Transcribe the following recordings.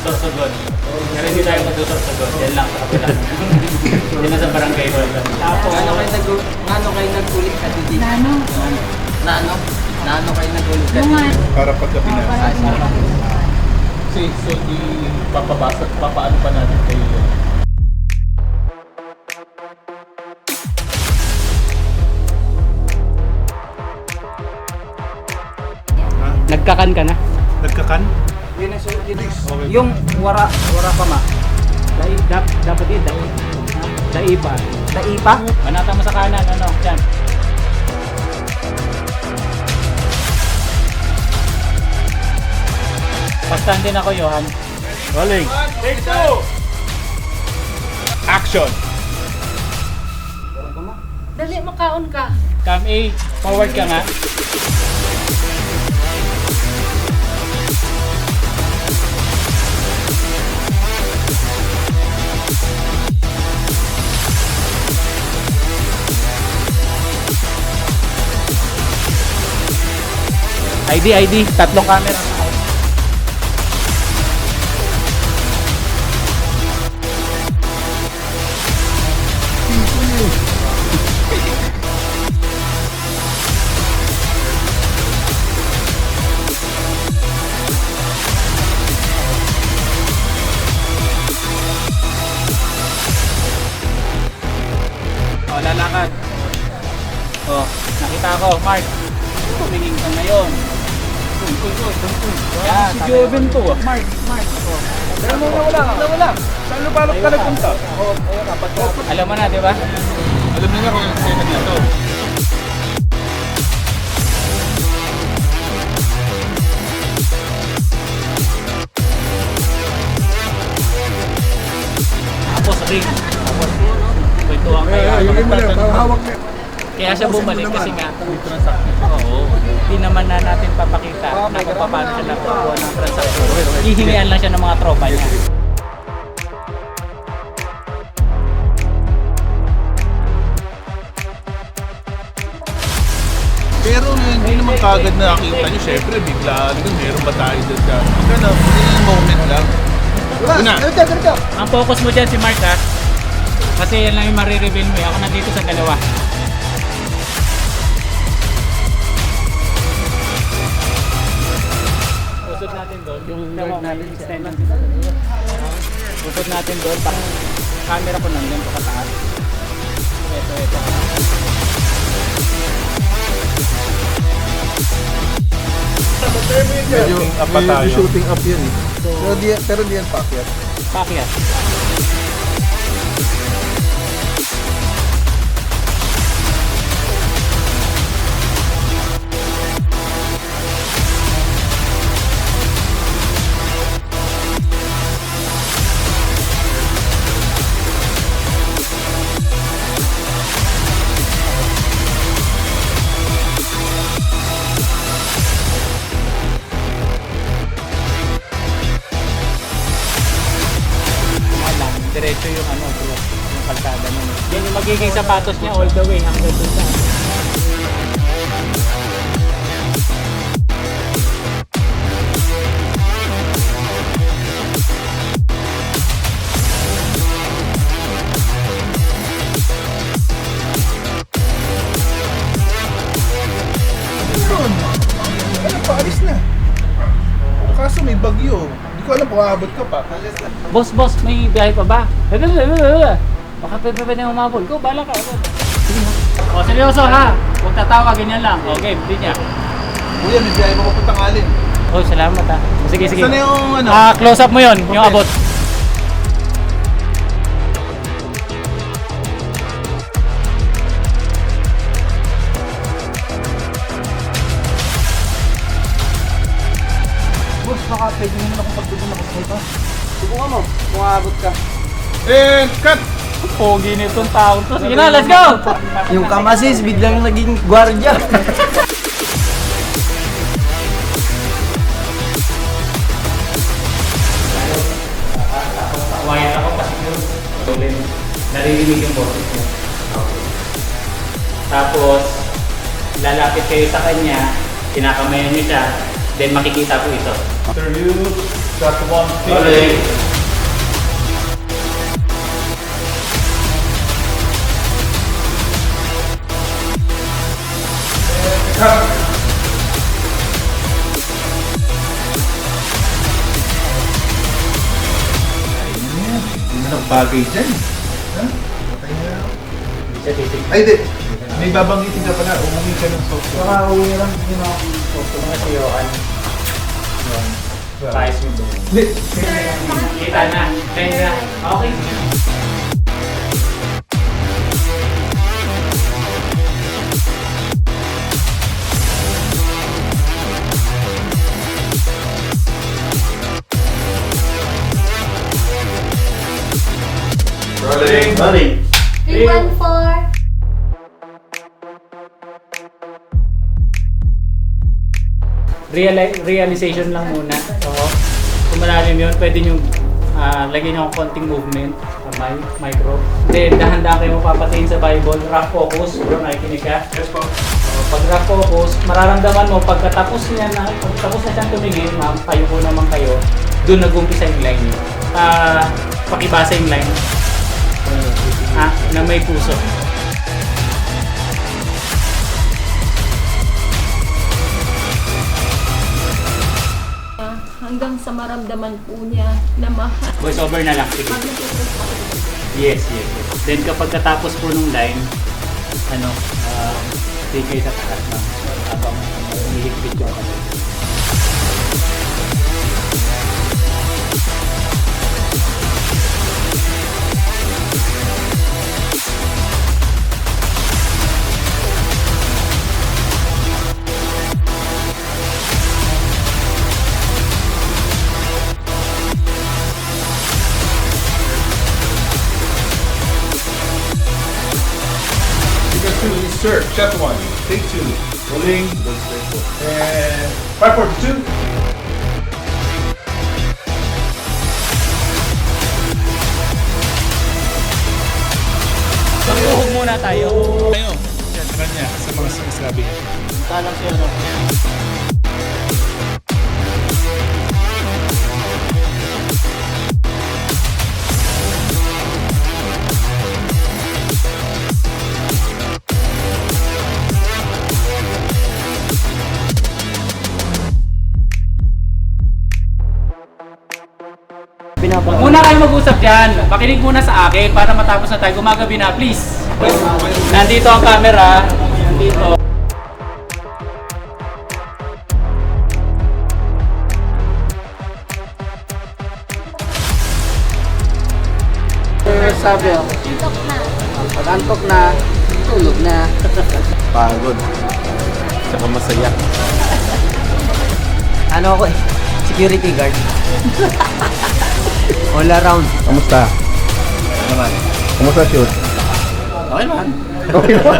Sorsogon. Pero hindi tayo mag-sorsogon. Yan lang sa kapila. Yan lang sa barangay hall. Tapos, Nano kayo nagkulit ka dito? Nano? Nano kayo nagkulit ka Yung dito? Para paggabi na. Kasi so papaano pa natin kayo yun? nagkakan ka na. Nagkakan? Yun ang sulit yun. Yung wara pa ma. Dapat yun. Daipa. Daipa? Manata mo sa kanan. Ano? Diyan. Pastan din ako, Johan. Rolling. Take 2. Action. Dali, makaon ka. Cam A, forward ka nga. ID, tatlong camera. O, lalakad. O, nakita ko, Mark. Tumingin ka ngayon. Yan, si Joven to. Mark. O. Pero wala. Saan lupalok ka nagpunta? Alam mo na, di ba? Alam niyo na kung ano kayo dito. Tapos ring. Tapos kwentuhan kayo. Hawak na. Kaya siya bumalik kasi nga. Oo. Hindi naman na natin papakita na kung paano siya nakakuha ng transaction. Hihingian lang siya ng mga tropa niya. Pero hindi naman kagad nakita niyo, syempre bigla, meron ba tayo dyan ka? Ganun, yung moment lang. Una, Ang focus mo dyan si Mark ha. Kasi yan lang yung marireveal mo. Ako nandito sa dalawa. Usod natin doon. Yung guard natin extend lang. Usod natin doon. Camera ko nandun sa kataas. Ito. Medyo apa tayo. shooting up yun eh. Pero di yan pakyat. Pakyat. Diretso yung ano, yung kalsada nun. Yan yung magiging sapatos niya all the way hanggang doon sa. Paalis na. Kaso may bagyo. Hindi ko alam kung aabot ka pa. Boss, may biyahe pa ba? Baka pwede na umabol. Go, bala ka. Sige na. O, seryoso ha. Huwag tatawa ka, ganyan lang. Okay, hindi niya. Kuya, may biyahe mo papuntang alin. Oh, salamat ha. Sige. Saan na yung ano? Close up mo yon, yung abot. Boss, baka pwede naman akong pagdugun ako sa iba. Subukan mo, kung aabot ka. And cut! Pogi nitong tao to. Sige na, let's go! Yung kamasis, biglang naging gwardiya. Kumain ako kasi naririnig yung boses niya. Tapos, lalapit kayo sa kanya, kinakamayan niyo siya, then makikita po ito. Interview, shot 1, Rolling. cut! Hindi na bagay dyan. Ha? Patay na ako. Hindi siya titig. Ay, di. May babanggitin ka pala. Umuwi ka ng software. Baka uwi lang din ako. Mga si Johan. Price mo doon. Hindi. Kita na. Kaya na. Okay. Rolling. Rolling. 314. Realization lang muna. So, kung malalim yun, pwede nyo lagyan nyo ang konting movement sa micro. Then, dahan-dahan kayo mapapatingin sa Bible. Rock focus. Bro, nakikinig ka? Yes po. Pag rock focus, mararamdaman mo pagkatapos na siyang tumingin, ma'am, kayo po naman kayo, doon nag-umpisa yung line nyo. Pakibasa yung line. Na may puso. Hanggang sa maramdaman po niya na mahal. Voice over na lang. Sige. Yes. Then kapag katapos po nung line, stay kayo sa taas na habang humihigpit yung kamay. Sir, shot 1, take 2, rolling, and 542. Magpuhog muna tayo. Tayo, sa kanya, sa mga sinasabi. Talang siya, no? Huwag muna kayo mag-usap dyan. Makinig muna sa akin para matapos na tayo. Gumagabi na, please. Nandito ang camera. Nandito. Sabi ako, Antok na. pag antok na, tulog na. Pagod. Saka masaya. Ano ako eh, security guard. All around. Kamusta? Naman. Kamusta shoot? Okay naman. Okay naman.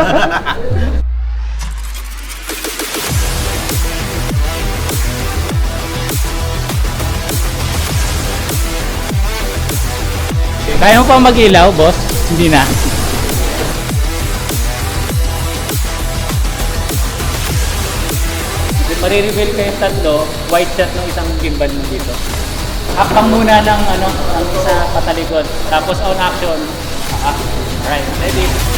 Kaya mo pa mag-ilaw, boss? Hindi na. Marireveal kayong tatlo, white shot ng isang gimbal mo dito. Hakbang muna ng ang isa patalikod. Tapos on action. Alright, ready?